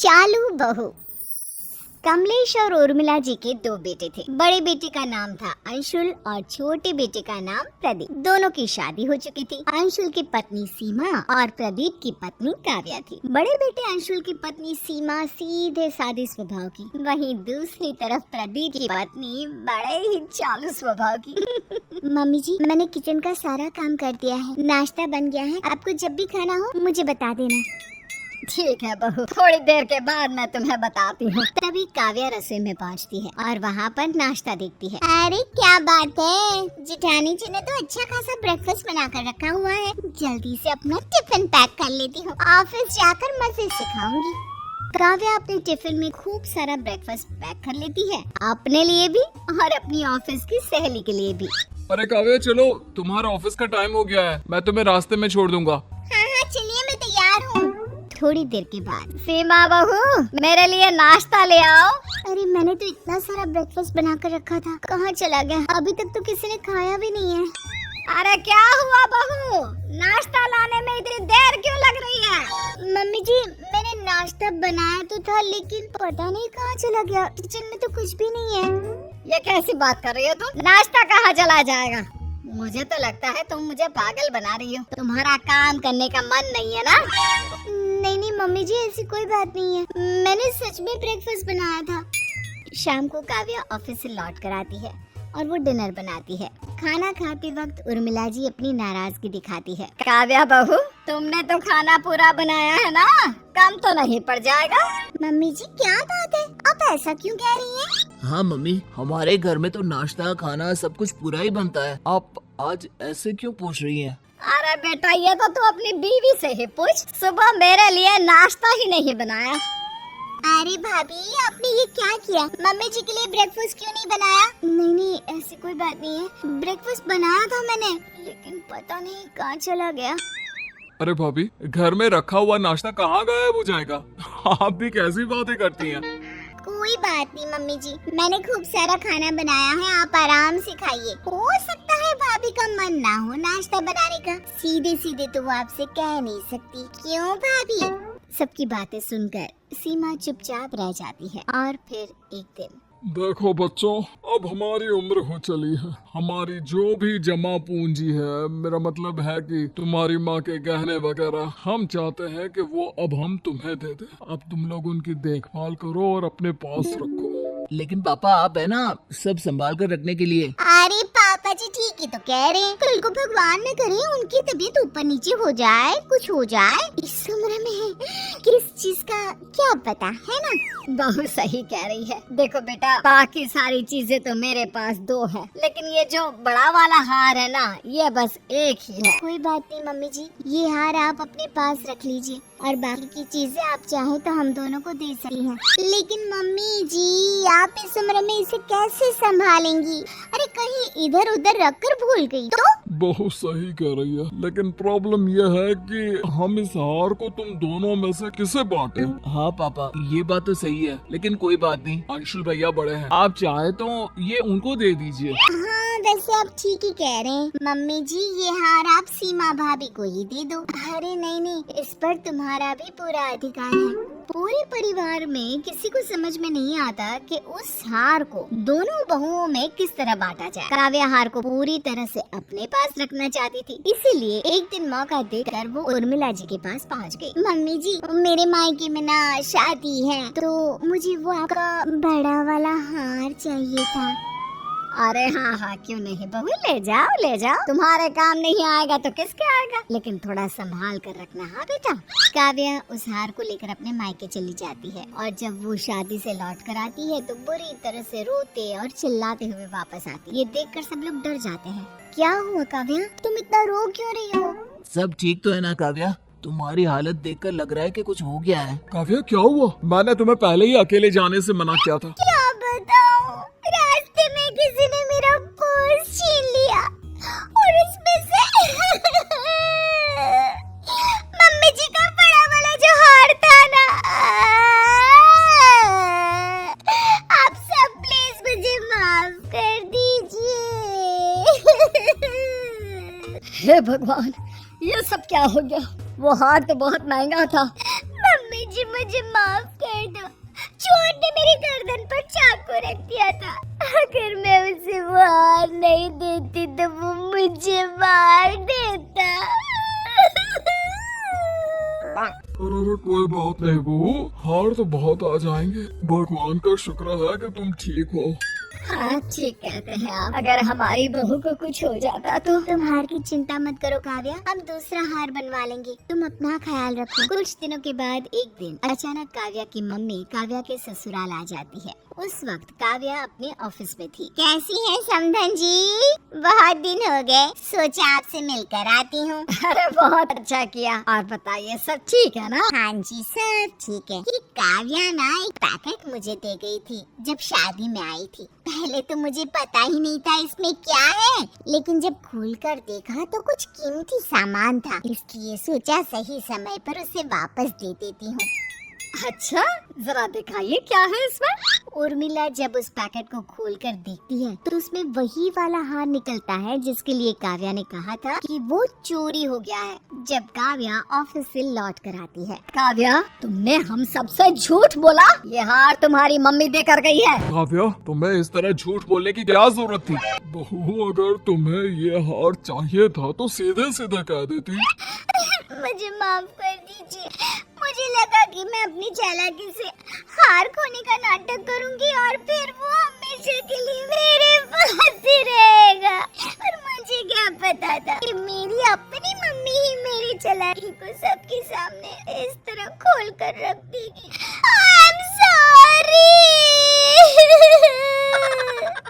चालू बहू। कमलेश और उर्मिला जी के दो बेटे थे। बड़े बेटे का नाम था अंशुल और छोटे बेटे का नाम प्रदीप। दोनों की शादी हो चुकी थी। अंशुल की पत्नी सीमा और प्रदीप की पत्नी काव्या थी। बड़े बेटे अंशुल की पत्नी सीमा सीधे सादे स्वभाव की, वहीं दूसरी तरफ प्रदीप की पत्नी बड़े ही चालू स्वभाव की। मम्मी जी, मैंने किचन का सारा काम कर दिया है, नाश्ता बन गया है, आपको जब भी खाना हो मुझे बता देना। ठीक है बहू, थोड़ी देर के बाद मैं तुम्हें बताती हूँ। तभी काव्या रसोई में पहुँचती है और वहाँ पर नाश्ता देखती है। अरे क्या बात है, जेठानी जी ने तो अच्छा खासा ब्रेकफास्ट बना कर रखा हुआ है। जल्दी से अपना टिफिन पैक कर लेती हूँ, ऑफिस जाकर मजे से खाऊंगी। काव्या अपने टिफिन में खूब सारा ब्रेकफास्ट पैक कर लेती है, अपने लिए भी और अपनी ऑफिस की सहेली के लिए भी। अरे काव्या चलो, तुम्हारा ऑफिस का टाइम हो गया है, मैं तुम्हें रास्ते में छोड़ दूंगा। हाँ चलिए, मैं तैयार हूँ। थोड़ी देर के बाद, सीमा बहू मेरे लिए नाश्ता ले आओ। अरे मैंने तो इतना सारा ब्रेकफास्ट बना कर रखा था, कहाँ चला गया? अभी तक तो किसी ने खाया भी नहीं है। अरे क्या हुआ बहू, नाश्ता लाने में इतनी देर क्यों लग रही है? मम्मी जी, मैंने नाश्ता बनाया तो था, लेकिन पता नहीं कहाँ चला गया। किचन में तो कुछ भी नहीं है। ये कैसी बात कर रही हो तुम? नाश्ता कहाँ चला जाएगा? मुझे तो लगता है तुम मुझे पागल बना रही हो। तुम्हारा काम करने का मन नहीं है ना? नहीं मम्मी जी, ऐसी कोई बात नहीं है, मैंने सच में ब्रेकफास्ट बनाया था। शाम को काव्या ऑफिस से लौट कर आती है और वो डिनर बनाती है। खाना खाते वक्त उर्मिला जी अपनी नाराजगी दिखाती है। काव्या बहू, तुमने तो खाना पूरा बनाया है ना, कम तो नहीं पड़ जाएगा? मम्मी जी क्या बात है, आप ऐसा क्यों कह रही हैं? हाँ मम्मी, हमारे घर में तो नाश्ता खाना सब कुछ पूरा ही बनता है, आप आज ऐसे क्यों पूछ रही हैं? अरे बेटा, ये तो तू अपनी बीवी से ही पूछ, सुबह मेरे लिए नाश्ता ही नहीं बनाया। अरे भाभी, आपने ये क्या किया? मम्मी जी के लिए ब्रेकफास्ट क्यों नहीं बनाया? नहीं, ऐसी कोई बात नहीं है, ब्रेकफास्ट बनाया था मैंने, लेकिन पता नहीं कहाँ चला गया। अरे भाभी, घर में रखा हुआ नाश्ता कहाँ गायब हो जाएगा? आप भी कैसी बातें करती हैं? कोई बात नहीं मम्मी जी, मैंने खूब सारा खाना बनाया है, आप आराम से खाइए। हो सकता है भाभी का मन ना हो नाश्ता बनाने का, सीधे सीधे तो वो आपसे कह नहीं सकती, क्यों भाभी? सबकी बातें सुनकर सीमा चुपचाप रह जाती है। और फिर एक दिन, देखो बच्चों, अब हमारी उम्र हो चली है, हमारी जो भी जमा पूंजी है, मेरा मतलब है कि तुम्हारी माँ के गहने वगैरह, हम चाहते हैं कि वो अब हम तुम्हें दे दें। अब तुम लोग उनकी देखभाल करो और अपने पास रखो। लेकिन पापा, आप है ना सब संभाल कर रखने के लिए। अरे पापा जी ठीक ही तो कह रहे हैं, कल को भगवान न करे उनकी तबीयत ऊपर नीचे हो जाए, कुछ हो जाए, इस उम्र में किस चीज का क्या पता है ना? बहुत सही कह रही है। देखो बेटा, बाकी सारी चीजें तो मेरे पास दो है, लेकिन ये जो बड़ा वाला हार है ना, ये बस एक ही है। कोई बात नहीं मम्मी जी, ये हार आप अपने पास रख लीजिए और बाकी की चीजें आप चाहे तो हम दोनों को दे सकती हैं। लेकिन मम्मी जी, आप इस उम्र में इसे कैसे संभालेंगी? अरे कहीं इधर उधर रख कर भूल गई तो? बहुत सही कह रही है, लेकिन प्रॉब्लम ये है कि हम इस हार को तुम दोनों में से किसे बांटे? हाँ पापा, ये बात तो सही है, लेकिन कोई बात नहीं, अंशुल भैया बड़े हैं, आप चाहे तो ये उनको दे दीजिए। हाँ वैसे आप ठीक ही कह रहे हैं मम्मी जी, ये हार आप सीमा भाभी को ही दे दो। अरे नहीं, इस पर तुम्हारा भी पूरा अधिकार है। पूरे परिवार में किसी को समझ में नहीं आता कि उस हार को दोनों बहुओं में किस तरह बांटा जाए। काव्या हार को पूरी तरह से अपने पास रखना चाहती थी, इसीलिए एक दिन मौका देकर वो उर्मिला जी के पास पहुंच गई। मम्मी जी, मेरे मायके में ना शादी है, तो मुझे वो आपका बड़ा वाला हार चाहिए था। अरे हाँ, क्यों नहीं बहू, ले जाओ, तुम्हारे काम नहीं आएगा तो किसके आएगा, लेकिन थोड़ा संभाल कर रखना। हाँ बेटा। काव्या उस हार को लेकर अपने मायके चली जाती है और जब वो शादी से लौट कर आती है तो बुरी तरह से रोते और चिल्लाते हुए वापस आती है। ये देखकर सब लोग डर जाते हैं। क्या हुआ काव्या, तुम इतना रो क्यों रही हो? सब ठीक तो है ना काव्या? तुम्हारी हालत देखकर लग रहा है कि कुछ हो गया है। काव्या क्या हुआ? मैंने तुम्हें पहले ही अकेले जाने से मना किया था। क्या बताऊं, रास्ते में किसी ने मेरा पर्स छीन लिया और उसमें से मम्मी जी का बड़ा वाला जो हार था ना। आप सब प्लीज मुझे माफ कर दीजिए। हे भगवान, ये सब क्या हो गया? वो हार तो बहुत महंगा था। मम्मी जी मुझे माफ कर दो। चोर ने मेरी गर्दन पर चाकू रख दिया था। अगर मैं उसे वो हार नहीं देती तो वो मुझे मार देता। अरे कोई बात नहीं बहू, हार तो बहुत आ जाएंगे। भगवान का शुक्र है कि तुम ठीक हो। हाँ ठीक कहते हैं आप। अगर हमारी बहू को कुछ हो जाता तो। तुम हार की चिंता मत करो काव्या, हम दूसरा हार बनवा लेंगे। तुम अपना ख्याल रखो। कुछ दिनों के बाद एक दिन अचानक काव्या की मम्मी काव्या के ससुराल आ जाती है। उस वक्त काव्या अपने ऑफिस में थी। कैसी है समधन जी? बहुत दिन हो गए, सोचा आपसे मिलकर आती हूँ। अरे बहुत अच्छा किया। और बताइए सब ठीक है ना? हाँ जी सब ठीक है। ये काव्या ना एक पैकेट मुझे दे गई थी जब शादी में आई थी। पहले तो मुझे पता ही नहीं था इसमें क्या है, लेकिन जब खोलकर देखा तो कुछ कीमती सामान था, इसलिए सोचा सही समय पर उसे वापस दे देती हूँ। अच्छा जरा दिखाइए क्या है इसमें। उर्मिला जब उस पैकेट को खोलकर देखती है तो उसमें वही वाला हार निकलता है जिसके लिए काव्या ने कहा था कि वो चोरी हो गया है जब काव्या ऑफिस से लौट कर आती है। काव्या तुमने हम सबसे झूठ बोला, ये हार तुम्हारी मम्मी देकर गई है। काव्या, तुम्हें इस तरह झूठ बोलने की क्या जरूरत थी? बहू, अगर तुम्हें ये हार चाहिए था तो सीधे सीधे कह देती। मुझे माफ कर दीजिए, मुझे लगा कि मैं अपनी चालाकी से हार खोने का नाटक करूंगी और फिर वो हमेशा के लिए मेरे पास ही रहेगा। और मुझे क्या पता था कि मेरी अपनी मम्मी ही मेरी चालाकी को सबके सामने इस तरह खोल कर रख